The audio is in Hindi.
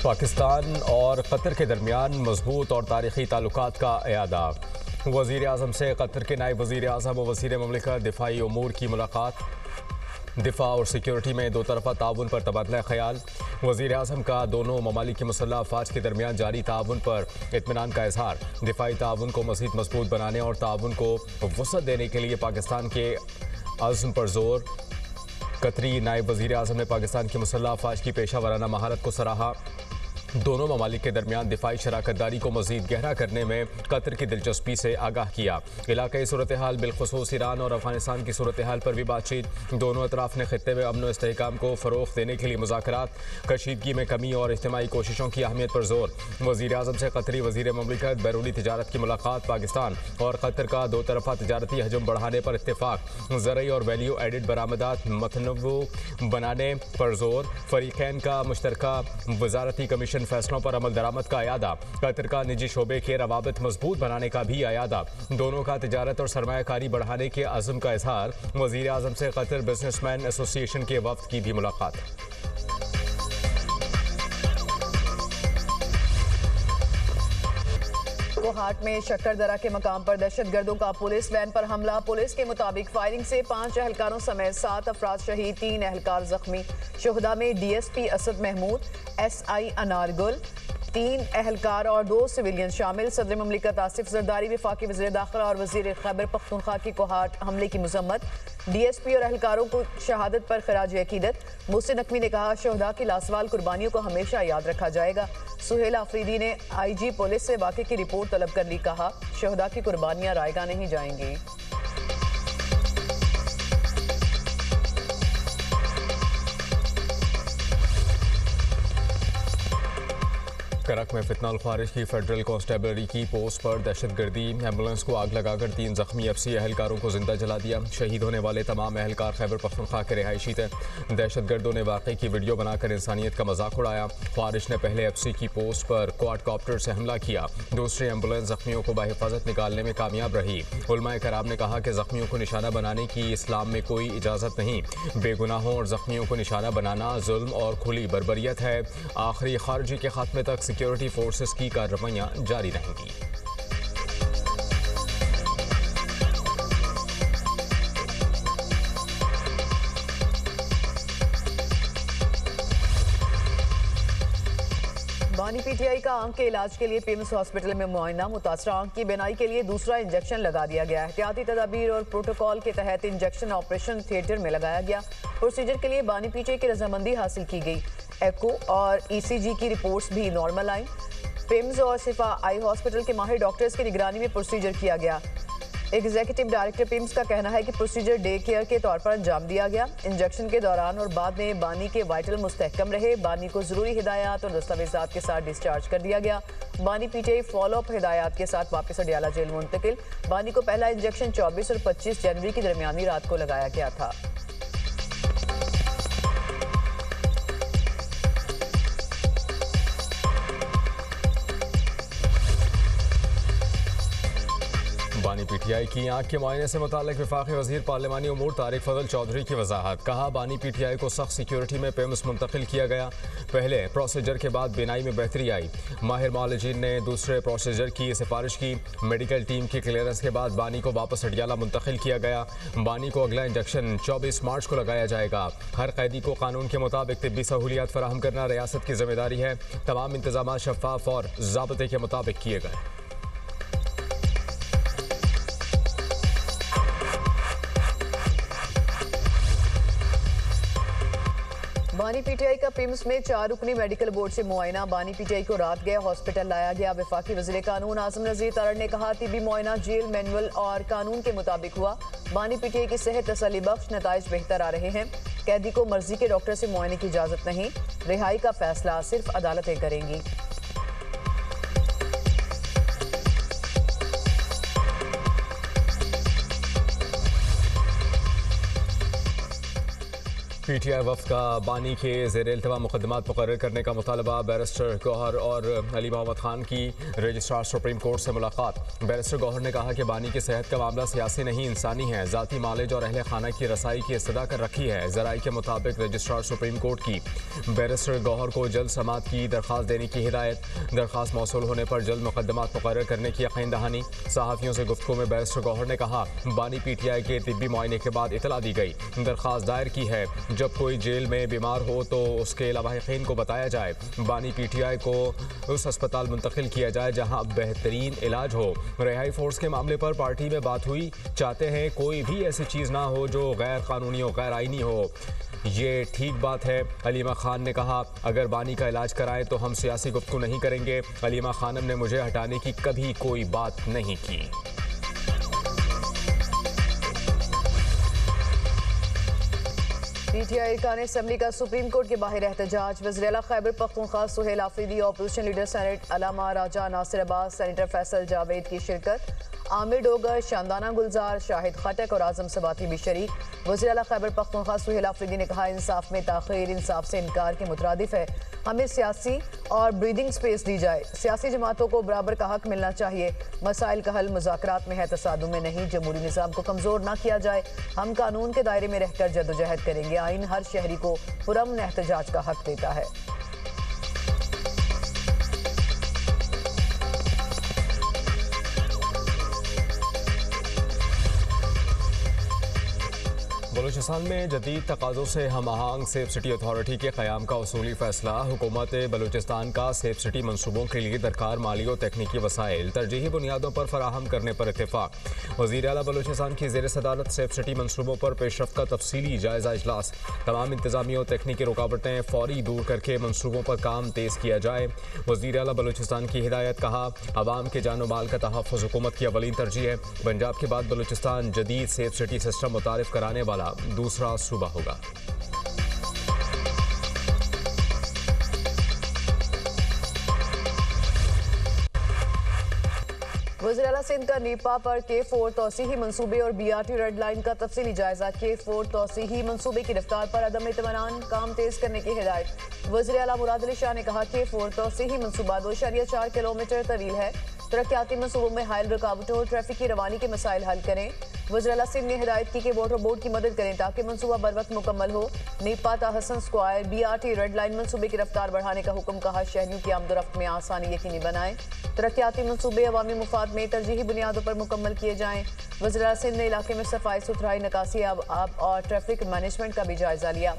पाकिस्तान और कतर के दरमियान मजबूत और तारीखी ताल्लुकात का इयादा। वज़ीर आज़म से कतर के नायब वज़ीर आज़म व वज़ीर ममलिकत दिफाई उमूर की मुलाकात। दिफा और सिक्योरिटी में दो तरफ़ा ताउन पर तबादला ख्याल। वज़ीर आज़म का दोनों ममालिक की मुसल्लह अफ़वाज के दरमियान जारी ताउन पर इत्मीनान का इजहार। दिफाई ताउन को मज़ीद मजबूत बनाने और ताउन को वसअत देने के लिए पाकिस्तान के अज़्म पर जोर। कतरी नायब वज़ीर आज़म ने पाकिस्तान की मुसल्लह अफ़वाज की पेशा वराना महारत को सराहा। दोनों ममालिक के दरमियान दिफाई शराकतदारी को मज़ीद गहरा करने में कतर की दिलचस्पी से आगाह किया। इलाक़ाई सूरत हाल बिलखुसूस ईरान और अफगानिस्तान की सूरत हाल पर भी बातचीत। दोनों अतराफ़ ने खित्ते में अमन व इस्तेहकाम को फ़रोग़ देने के लिए मुज़ाकरात। कशीदगी में कमी और इज्तिमाई कोशिशों की अहमियत पर जोर। वज़ीर आज़म से कतरी वज़ीर ममलिकत बैरूनी तिजारत की मुलाकात। पाकिस्तान और कतर का दो तरफ़ा तिजारती हजम बढ़ाने पर इत्तेफ़ाक। ज़रई और वैल्यू एडिड बरामदात मतनव्वु बनाने पर जोर। फ़रीक़ैन का मुश्तरका वज़ारती कमीशन फैसलों पर अमल दरामद का अयादा। कतर का निजी शोबे के रवाबित मजबूत बनाने का भी अयादा। दोनों का तिजारत और सरमायाकारी बढ़ाने के अज़्म का इजहार। वज़ीर आज़म से कतर बिजनेसमैन एसोसिएशन के वफ़द की भी मुलाकात। कोहाट में शक्करदरा के मकाम पर दहशतगर्दों का पुलिस वैन पर हमला। पुलिस के मुताबिक फायरिंग से 5 एहलकारों समेत 7 अफराद शहीद, 3 एहलकार जख्मी। शुहदा में डीएसपी असद महमूद, एसआई अनारगुल, 3 एहलकार और 2 सिविलियन शामिल। सदर ममलिकत आसिफ जरदारी, वफाकी वज़ीर दाखिला और वज़ीर खैबर पख्तूनख्वा की कोहाट हमले की मजम्मत। डीएसपी और एहलकारों को शहादत पर खराज अकीदत। मोहसिन नकवी ने कहा, शहदा की लासवाल कुर्बानियों को हमेशा याद रखा जाएगा। सुहेल आफरीदी ने आईजी पुलिस से वाक़े की रिपोर्ट तलब कर ली। कहा, शहदा की कुर्बानियां रायगा नहीं जाएंगी। करक में फितनाल ख्वारिज की फेडरल कांस्टेबलरी की पोस्ट पर दहशतगर्दी। एम्बुलेंस को आग लगाकर 3 जख्मी एफसी एहलकारों को जिंदा जला दिया। शहीद होने वाले तमाम एहलकार खैबर पख्तूनख्वा के रिहायशी थे। दहशतगर्दों ने वाक़े की वीडियो बनाकर इंसानियत का मजाक उड़ाया। ख्वारिज ने पहले एफसी की पोस्ट पर क्वाडकॉप्टर से हमला किया। दूसरी एम्बुलेंस जख्मियों को बाहिफाजत निकालने में कामयाब रही। उलमाए कराम ने कहा कि जख्मियों को निशाना बनाने की इस्लाम में कोई इजाज़त नहीं। बेगुनाहों और जख्मियों को निशाना बनाना जुल्म और खुली बर्बरियत है। आखिरी खारजी के खात्मे तक सिक्योरिटी फोर्सेस की कार्रवाइयां जारी रहेंगी। बानी पीटीआई का आंख के इलाज के लिए पीएमएस हॉस्पिटल में मुआयना। मुतासरा आंख की बीनाई के लिए दूसरा इंजेक्शन लगा दिया गया। एहतियाती तदाबीर और प्रोटोकॉल के तहत इंजेक्शन ऑपरेशन थिएटर में लगाया गया। प्रोसीजर के लिए बानी पीटीआई की रजामंदी हासिल की गई। एको और ईसीजी की रिपोर्ट्स भी नॉर्मल आई। पिम्स और सिफा आई हॉस्पिटल के माहिर डॉक्टर्स की निगरानी में प्रोसीजर किया गया। एग्जीक्यूटिव डायरेक्टर पिम्स का कहना है कि प्रोसीजर डे केयर के तौर पर अंजाम दिया गया। इंजेक्शन के दौरान और बाद में बानी के वाइटल मुस्तहकम रहे। बानी को जरूरी हिदायत और दस्तावेजात के साथ डिस्चार्ज कर दिया गया। बानी पीटीआई फॉलोअप हिदायत के साथ वापस अडियाला जेल मुंतकिल। बानी को पहला इंजेक्शन 24 और 25 जनवरी की दरमियानी रात को लगाया गया था। बानी पीटीआई की आंख के मुआयने से मुताल्लिक वफाकी वज़ीर पार्लिमानी उमूर तारिक फजल चौधरी की वजाहत। कहा, बानी पीटीआई को सख्त सिक्योरिटी में पिम्स मुंतकिल किया गया। पहले प्रोसीजर के बाद बीनाई में बेहतरी आई। माहिर मौलजीन ने दूसरे प्रोसीजर की सिफारिश की। मेडिकल टीम की क्लियरेंस के बाद बानी को वापस अडियाला मुंतकिल किया गया। बानी को अगला इंजेक्शन 24 मार्च को लगाया जाएगा। हर कैदी को कानून के मुताबिक तिब्बी सहूलियात फराहम करना रियासत की जिम्मेदारी है। तमाम इंतजाम शफाफ और ज़ाब्ते के मुताबिक किए गए। बानी पीटीआई का पिम्स में 4 रुकनी मेडिकल बोर्ड से मुआयना। बानी पीटीआई को रात गया हॉस्पिटल लाया गया। वफाकी वज़ीर कानून आज़म नज़ीर तारड़ ने कहा, तिबी मुआयना जेल मैनुअल और कानून के मुताबिक हुआ। बानी पीटीआई की सेहत तसल्ली बख्श, नताइज बेहतर आ रहे हैं। कैदी को मर्जी के डॉक्टर से मुआयने की इजाज़त नहीं। रिहाई का फैसला सिर्फ अदालतें करेंगी। पीटीआई वफ्द का बानी के ज़ेर इल्तवा मुकदमात मुकर्रर करने का मुतालबा। बैरिस्टर गौहर और अली मोहम्मद खान की रजिस्ट्रार सुप्रीम कोर्ट से मुलाकात। बैरिस्टर गौहर ने कहा कि बानी की सेहत का मामला सियासी नहीं इंसानी है। ज़ाती मालिज और अहले खाना की रसाई की इस्तदा कर रखी है। ज़राई के मुताबिक रजिस्ट्रार सुप्रीम कोर्ट की बैरिस्टर गौहर को जल्द समात की दरख्वास्त देने की हिदायत। दरख्वास्त मौसूल होने पर जल्द मुकदमात मुकर्रर करने की यकीन दहानी। सहाफ़ियों से गुफ्तगू में बैरिस्टर गौहर ने कहा, बानी पीटीआई के तिब्बी मुआयने के बाद इतला दी गई, दरख्वास्त दायर की है। जब कोई जेल में बीमार हो तो उसके लवाहिकीन को बताया जाए। बानी पीटीआई को उस अस्पताल मुंतकिल किया जाए जहां बेहतरीन इलाज हो। रिहाई फोर्स के मामले पर पार्टी में बात हुई, चाहते हैं कोई भी ऐसी चीज़ ना हो जो गैर कानूनी हो, गैर आईनी हो। ये ठीक बात है। अलीमा खान ने कहा, अगर बानी का इलाज कराएं तो हम सियासी गुफ्तगू नहीं करेंगे। अलीमा खानम ने मुझे हटाने की कभी कोई बात नहीं की। पीटीआई अरकान असेंबली का सुप्रीम कोर्ट के बाहर एहतजाज। वज़ीर-ए-आला Khyber Pakhtunkhwa Suhail Afridi, opposition leader senate Allama Raja Nasir Abbas, senator Faisal Javed की शिरकत। आमिर डोगर, शानदाना गुलजार, शाहिद खटक और आजम सबाती भी शरीक। वज़ीर-ए-आला खैबर पख्तूनख्वा सुहेल आफरीदी ने कहा, इंसाफ में ताख़ीर इंसाफ से इनकार के मुतरादिफ है। हमें सियासी और ब्रीदिंग स्पेस दी जाए। सियासी जमातों को बराबर का हक मिलना चाहिए। मसाइल का हल मुज़ाकरात में है, तसादुम में नहीं। जमहूरी निज़ाम को कमज़ोर ना किया जाए। हम कानून के दायरे में रहकर जदोजहद करेंगे। आइन हर शहरी को पुरअमन एहतजाज का हक देता है। बलूचिस्तान में जदीद तकाज़ों से हम आहंग सेफ सिटी अथॉरिटी के क़याम का उसूली फैसला। हुकूमत बलूचिस्तान का सेफ सिटी मनसूबों के लिए दरकार माली और तकनीकी वसाइल तरजीही बुनियादों पर फराहम करने पर इत्तेफाक। वज़ीर आला बलूचिस्तान की ज़ेर सदारत सेफ सिटी मनसूबों पर पेशरफ्त का तफसीली जायज़ा इजलास। तमाम इंतजामी और तकनीकी रुकावटें फौरी दूर करके मनसूबों पर काम तेज़ किया जाए। वज़ीर आला बलूचिस्तान की हिदायत। कहा, अवाम के जान माल का तहफ़्फ़ुज़ हुकूमत की अवलीन तरजीह है। पंजाब के बाद बलूचिस्तान जदीद सेफ सिटी सिस्टम मुतारिफ कराने वाला दूसरा सूबा होगा। वज़ीर-ए-आला सिंध का नीपा पर K4 तौसीही मनसूबे और BRT रेड लाइन का तफसीली जायजा। K4 तौसीही मनसूबे की रफ्तार पर अदम इत्मीनान, काम तेज करने की हिदायत। वज़ीर-ए-आला मुराद अली शाह ने कहा, K4 तौसीही मनसूबा 2.4 किलोमीटर तवील है। तरक्याती मनसूबों में हायल रुकावटों और ट्रैफिक की रवानी के मसाइल हल करें। वज़ीर-ए-आला सिंध ने हिदायत की कि वाटर बोर्ड की मदद करें ताकि मनसूबा बर वक्त मुकम्मल हो। नीपा ता Hasan square BRT red line मनसूबे की रफ्तार बढ़ाने का हुक्म। कहा, शहरियों की आमदोरफ्त में आसानी यकीनी बनाएं। तरक्याती मनसूबे अवामी मुफाद में तरजीही बुनियादों पर मुकम्मल किए जाएं। वज़ीर-ए-आला सिंध ने इलाके में सफाई सुथराई, निकासी, आब और ट्रैफिक मैनेजमेंट का भी जायजा लिया।